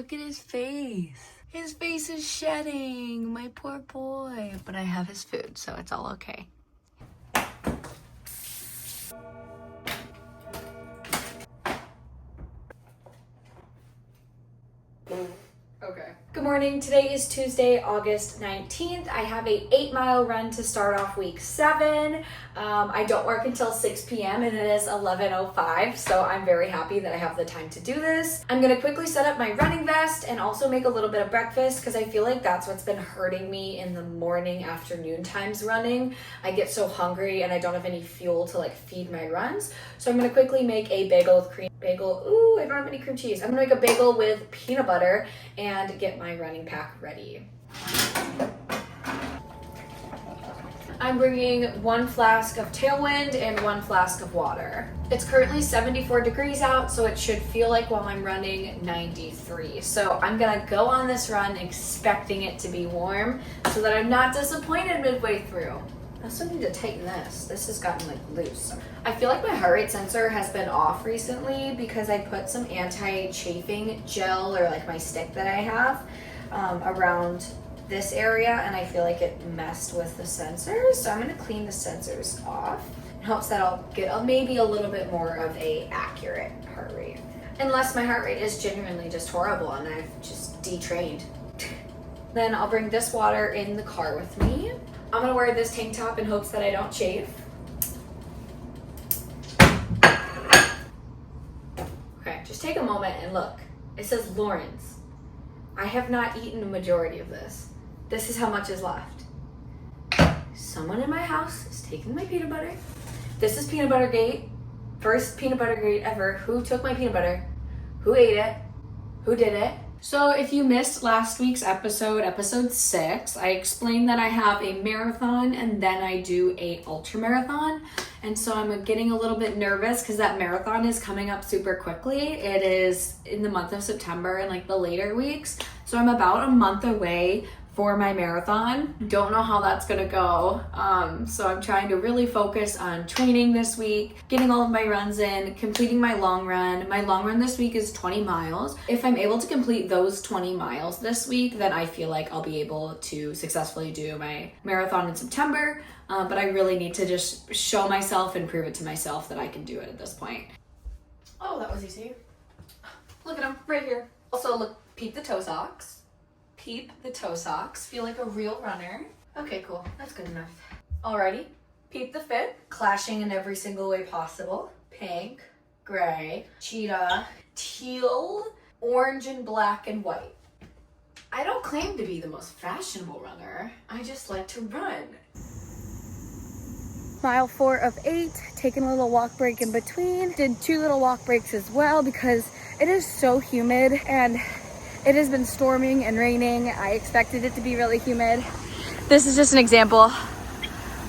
Look at his face. His face is shedding, my poor boy. But I have his food, so it's all okay. Okay. Good morning. Today is Tuesday, August 19th. I have a 8-mile run to start off week 7. I don't work until 6 p.m. and it is 11:05, so I'm very happy that I have the time to do this. I'm gonna quickly set up my running vest and also make a little bit of breakfast because I feel like that's what's been hurting me in the morning, afternoon times running. I get so hungry and I don't have any fuel to like feed my runs. So I'm gonna quickly make a bagel with ooh, I don't have any cream cheese. I'm gonna make a bagel with peanut butter and get my running pack ready. I'm bringing 1 flask of Tailwind and 1 flask of water. It's currently 74 degrees out, so it should feel like while I'm running 93. So I'm gonna go on this run expecting it to be warm so that I'm not disappointed midway through. I also need to tighten this. This has gotten like loose. I feel like my heart rate sensor has been off recently because I put some anti-chafing gel or like my stick that I have around this area, and I feel like it messed with the sensors. So I'm gonna clean the sensors off. It helps that I'll get maybe a little bit more of a accurate heart rate. Unless my heart rate is genuinely just horrible and I've just detrained. Then I'll bring this water in the car with me. I'm gonna wear this tank top in hopes that I don't chafe. Okay, just take a moment and look. It says Lawrence. I have not eaten a majority of this. This is how much is left. Someone in my house is taking my peanut butter. This is peanut butter gate. First peanut butter gate ever. Who took my peanut butter? Who ate it? Who did it? So if you missed last week's episode 6, I explained that I have a marathon and then I do a ultra marathon. And so I'm getting a little bit nervous because that marathon is coming up super quickly. It is in the month of September and like the later weeks. So I'm about a month away for my marathon. Don't know how that's gonna go. So I'm trying to really focus on training this week, getting all of my runs in, completing my long run. My long run this week is 20 miles. If I'm able to complete those 20 miles this week, then I feel like I'll be able to successfully do my marathon in September. But I really need to just show myself and prove it to myself that I can do it at this point. Oh, that was easy. Look at them right here. Also, look, peep the toe socks. Peep the toe socks. Feel like a real runner. Okay, cool. That's good enough. Alrighty. Peep the fit. Clashing in every single way possible. Pink, gray, cheetah, teal, orange and black and white. I don't claim to be the most fashionable runner. I just like to run. Mile 4 of 8, taking a little walk break in between. Did 2 little walk breaks as well because it is so humid and it has been storming and raining. I expected it to be really humid. This is just an example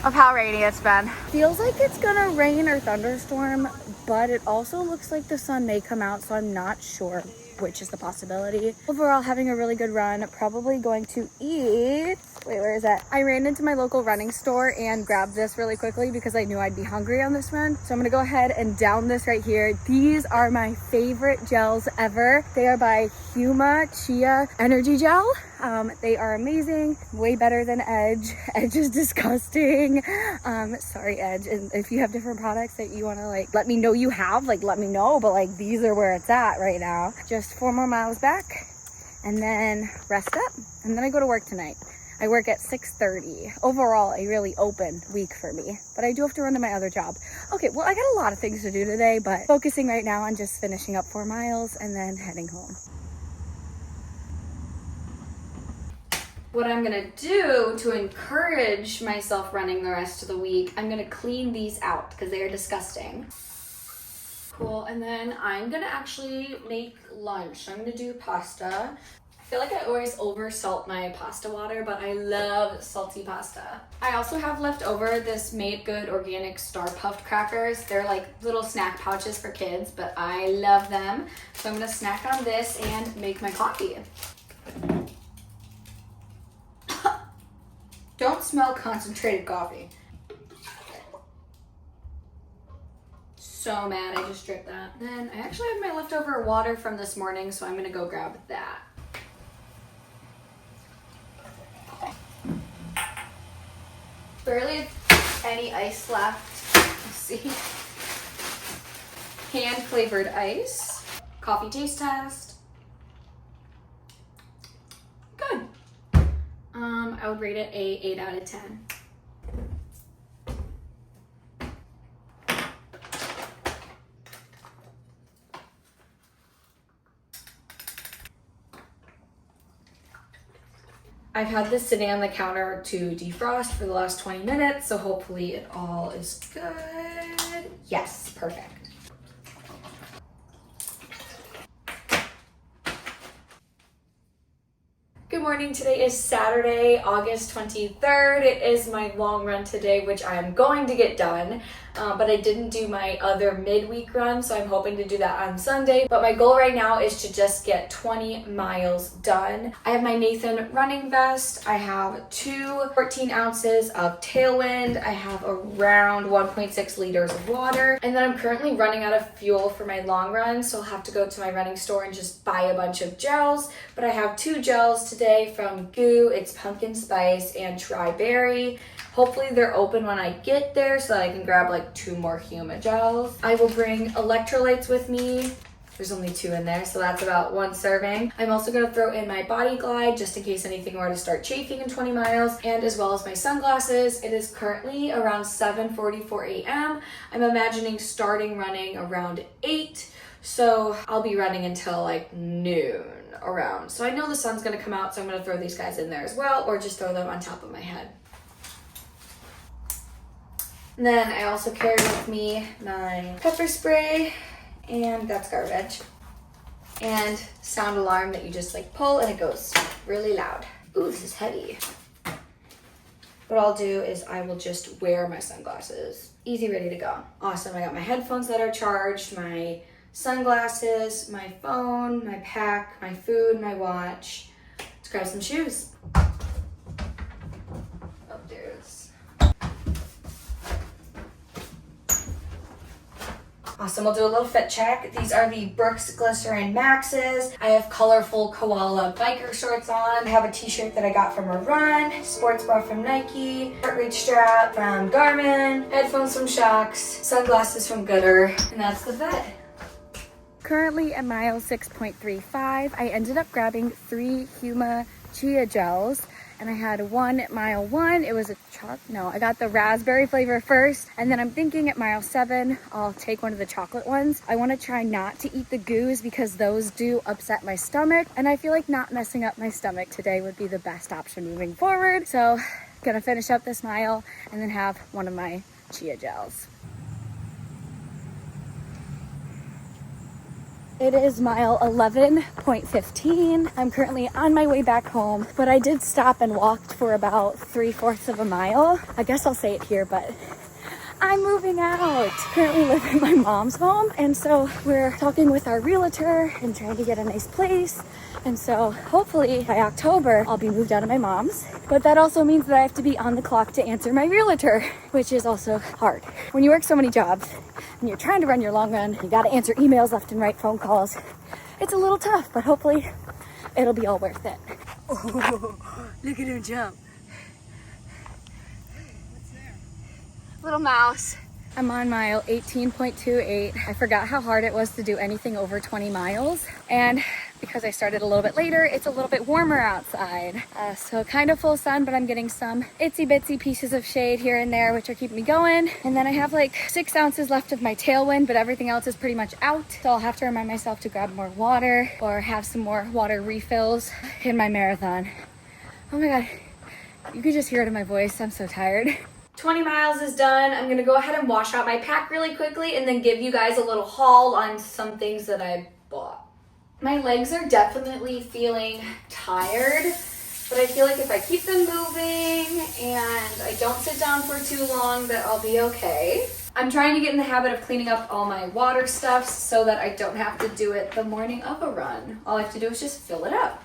of how rainy it's been. Feels like it's gonna rain or thunderstorm, but it also looks like the sun may come out, so I'm not sure which is the possibility. Overall, having a really good run. Probably going to eat. Wait, where is that? I ran into my local running store and grabbed this really quickly because I knew I'd be hungry on this run. So I'm gonna go ahead and down this right here. These are my favorite gels ever. They are by Huma Chia Energy Gel. They are amazing, way better than Edge. Edge is disgusting. Sorry, Edge. And if you have different products that you wanna like, let me know you have, like let me know, but like these are where it's at right now. Just 4 more miles back and then rest up. And then I go to work tonight. I work at 6:30. Overall, a really open week for me, but I do have to run to my other job. Okay, well, I got a lot of things to do today, but focusing right now on just finishing up 4 miles and then heading home. What I'm gonna do to encourage myself running the rest of the week, I'm gonna clean these out because they are disgusting. Cool, and then I'm gonna actually make lunch. I'm gonna do pasta. I feel like I always over salt my pasta water, but I love salty pasta. I also have left over this Made Good organic Star Puffed crackers. They're like little snack pouches for kids, but I love them. So I'm gonna snack on this and make my coffee. Don't smell concentrated coffee. so mad I just dripped that. Then I actually have my leftover water from this morning, so I'm gonna go grab that. Barely any ice left. Let's see. Hand flavored ice. Coffee taste test. Good. I would rate it a 8 out of 10. I've had this sitting on the counter to defrost for the last 20 minutes, so hopefully it all is good. Yes, perfect. Good morning, today is Saturday, August 23rd. It is my long run today, which I am going to get done, but I didn't do my other midweek run, so I'm hoping to do that on Sunday. But my goal right now is to just get 20 miles done. I have my Nathan running vest. I have 14 ounces of Tailwind. I have around 1.6 liters of water, and then I'm currently running out of fuel for my long run, so I'll have to go to my running store and just buy a bunch of gels. But I have 2 gels today from Goo. It's pumpkin spice and tri-berry. Hopefully they're open when I get there so that I can grab like 2 more Huma gels. I will bring electrolytes with me. There's only 2 in there, so that's about 1 serving. I'm also gonna throw in my Body Glide just in case anything were to start chafing in 20 miles, and as well as my sunglasses. It is currently around 7:44 a.m. I'm imagining starting running around 8, so I'll be running until like noon around. So I know the sun's gonna come out, so I'm gonna throw these guys in there as well, or just throw them on top of my head. And then I also carry with me my pepper spray, and that's garbage. And sound alarm that you just like pull and it goes really loud. Ooh, this is heavy. What I'll do is I will just wear my sunglasses. Easy, ready to go. Awesome, I got my headphones that are charged, my sunglasses, my phone, my pack, my food, my watch. Let's grab some shoes. Oh, there's. Awesome, we'll do a little fit check. These are the Brooks Glycerin Maxes. I have colorful koala biker shorts on. I have a t-shirt that I got from a run, sports bra from Nike, heart rate strap from Garmin, headphones from Shocks, sunglasses from Gooder, and that's the fit. Currently at mile 6.35, I ended up grabbing 3 Huma chia gels, and I had one at mile 1. It was I got the raspberry flavor first, and then I'm thinking at mile 7, I'll take one of the chocolate ones. I want to try not to eat the goos because those do upset my stomach, and I feel like not messing up my stomach today would be the best option moving forward. So gonna finish up this mile and then have one of my chia gels. It is mile 11.15. I'm currently on my way back home, but I did stop and walked for about 3/4 of a mile. I guess I'll say it here, but I'm moving out. Currently live in my mom's home, and so we're talking with our realtor and trying to get a nice place. And so hopefully by October, I'll be moved out of my mom's. But that also means that I have to be on the clock to answer my realtor, which is also hard. When you work so many jobs and you're trying to run your long run, you gotta answer emails left and right, phone calls. It's a little tough, but hopefully it'll be all worth it. Oh, look at him jump. Little mouse. I'm on mile 18.28. I forgot how hard it was to do anything over 20 miles. And because I started a little bit later, it's a little bit warmer outside. So kind of full sun, but I'm getting some itsy bitsy pieces of shade here and there, which are keeping me going. And then I have like 6 ounces left of my Tailwind, but everything else is pretty much out. So I'll have to remind myself to grab more water or have some more water refills in my marathon. Oh my God, you can just hear it in my voice. I'm so tired. 20 miles is done. I'm gonna go ahead and wash out my pack really quickly and then give you guys a little haul on some things that I bought. My legs are definitely feeling tired, but I feel like if I keep them moving and I don't sit down for too long, that I'll be okay. I'm trying to get in the habit of cleaning up all my water stuff so that I don't have to do it the morning of a run. All I have to do is just fill it up.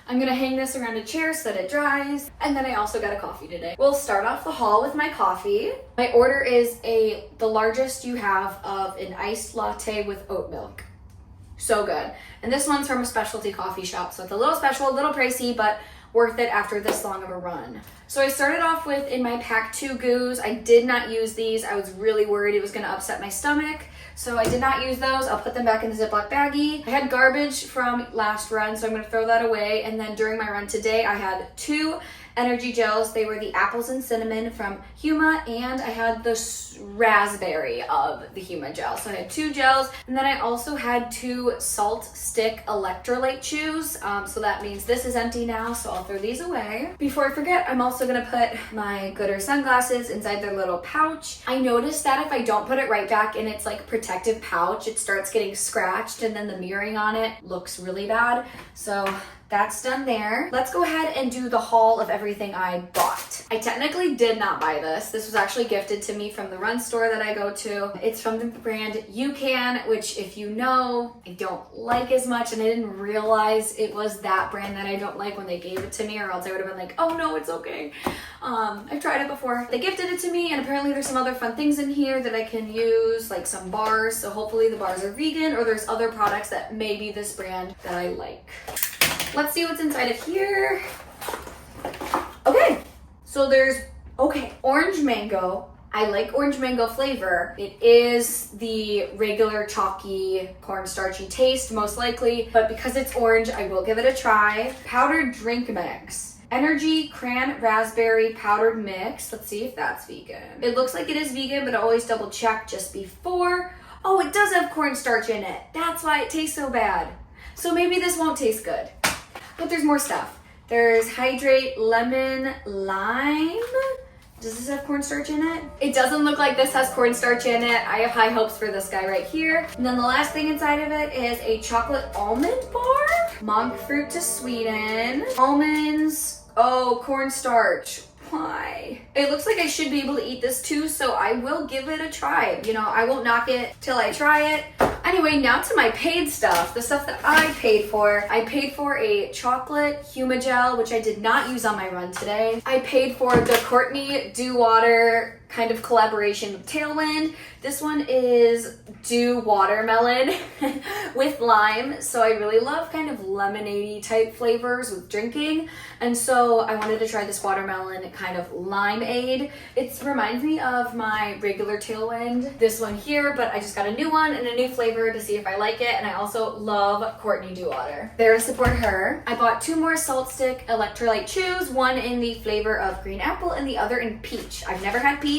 I'm gonna hang this around a chair so that it dries. And then I also got a coffee today. We'll start off the haul with my coffee. My order is the largest you have of an iced latte with oat milk. So good. And this one's from a specialty coffee shop. So it's a little special, a little pricey, but worth it after this long of a run. So I started off with in my pack 2 goos. I did not use these. I was really worried it was gonna upset my stomach. So I did not use those. I'll put them back in the Ziploc baggie. I had garbage from last run, so I'm gonna throw that away. And then during my run today, I had 2 energy gels. They were the apples and cinnamon from Huma, and I had the raspberry of the Huma gel. So I had 2 gels, and then I also had 2 salt stick electrolyte chews. So that means this is empty now, so I'll throw these away. Before I forget, I'm also gonna put my Gooder sunglasses inside their little pouch. I noticed that if I don't put it right back in its like protective pouch, it starts getting scratched, and then the mirroring on it looks really bad. So that's done there. Let's go ahead and do the haul of everything I bought. I technically did not buy this. This was actually gifted to me from the run store that I go to. It's from the brand UCAN, which if you know, I don't like as much, and I didn't realize it was that brand that I don't like when they gave it to me, or else I would have been like, oh no, it's okay. I've tried it before. They gifted it to me, and apparently there's some other fun things in here that I can use, like some bars. So hopefully the bars are vegan, or there's other products that may be this brand that I like. Let's see what's inside of here. Okay, so there's, orange mango. I like orange mango flavor. It is the regular chalky cornstarchy taste, most likely, but because it's orange, I will give it a try. Powdered drink mix. Energy cran raspberry powdered mix. Let's see if that's vegan. It looks like it is vegan, but I always double check just before. Oh, it does have cornstarch in it. That's why it tastes so bad. So maybe this won't taste good. But there's more stuff. There's hydrate lemon lime. Does this have cornstarch in it? It doesn't look like this has cornstarch in it. I have high hopes for this guy right here. And then the last thing inside of it is a chocolate almond bar. Monk fruit to sweeten. Almonds. Oh, cornstarch. Why? It looks like I should be able to eat this too, so I will give it a try. You know, I won't knock it till I try it. Anyway, now to my paid stuff, the stuff that I paid for. I paid for a chocolate Huma gel, which I did not use on my run today. I paid for the Courtney Dew Water kind of collaboration with Tailwind. This one is Dew Watermelon with lime. So I really love kind of lemonade-y type flavors with drinking. And so I wanted to try this watermelon kind of limeade. It reminds me of my regular Tailwind, this one here, but I just got a new one and a new flavor to see if I like it. And I also love Courtney Dew Water. There to support her. I bought 2 more salt stick electrolyte chews, one in the flavor of green apple and the other in peach. I've never had peach,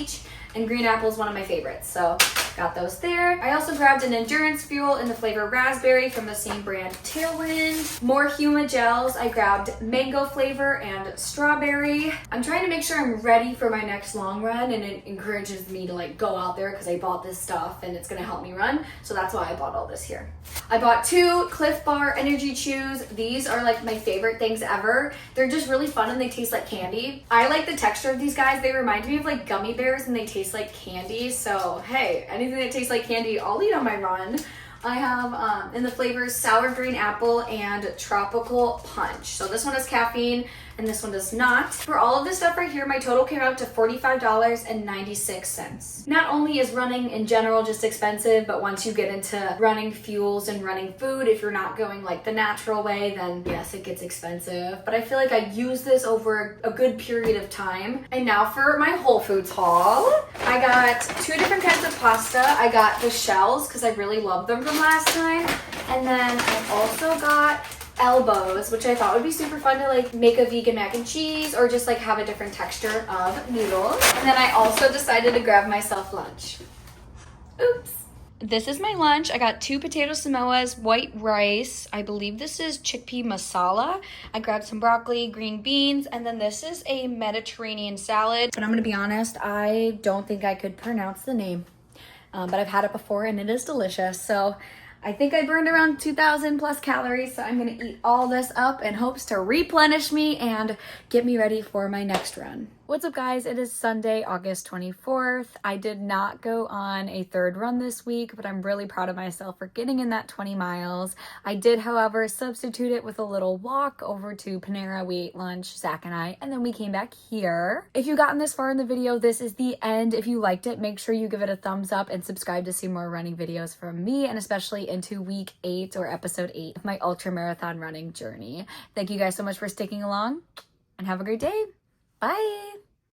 and green apple is one of my favorites, so got those there. I also grabbed an endurance fuel in the flavor raspberry from the same brand, Tailwind. More Huma gels. I grabbed mango flavor and strawberry. I'm trying to make sure I'm ready for my next long run, and it encourages me to like go out there because I bought this stuff and it's gonna help me run. So that's why I bought all this here. I bought 2 Cliff Bar energy chews. These are like my favorite things ever. They're just really fun and they taste like candy. I like the texture of these guys. They remind me of like gummy bears and they taste like candy. So hey, anything that tastes like candy, I'll eat on my run. I have in the flavors sour green apple and tropical punch. So this one has caffeine and this one does not. For all of this stuff right here, my total came out to $45.96. Not only is running in general just expensive, but once you get into running fuels and running food, if you're not going like the natural way, then yes, it gets expensive. But I feel like I use this over a good period of time. And now for my Whole Foods haul. I got 2 different kinds of pasta. I got the shells because I really love them from last time. And then I also got elbows, which I thought would be super fun to like make a vegan mac and cheese or just like have a different texture of noodles. And then I also decided to grab myself lunch. Oops. This is my lunch. I got 2 potato Samoas, white rice. I believe this is chickpea masala. I grabbed some broccoli, green beans, and then this is a Mediterranean salad. But I'm gonna be honest, I don't think I could pronounce the name. But I've had it before and it is delicious. So I think I burned around 2,000 plus calories, so I'm gonna eat all this up in hopes to replenish me and get me ready for my next run. What's up, guys? It is Sunday, August 24th. I did not go on a third run this week, but I'm really proud of myself for getting in that 20 miles. I did, however, substitute it with a little walk over to Panera. We ate lunch, Zach and I, and then we came back here. If you've gotten this far in the video, this is the end. If you liked it, make sure you give it a thumbs up and subscribe to see more running videos from me, and especially into week 8 or episode 8 of my ultra marathon running journey. Thank you guys so much for sticking along, and have a great day. Bye.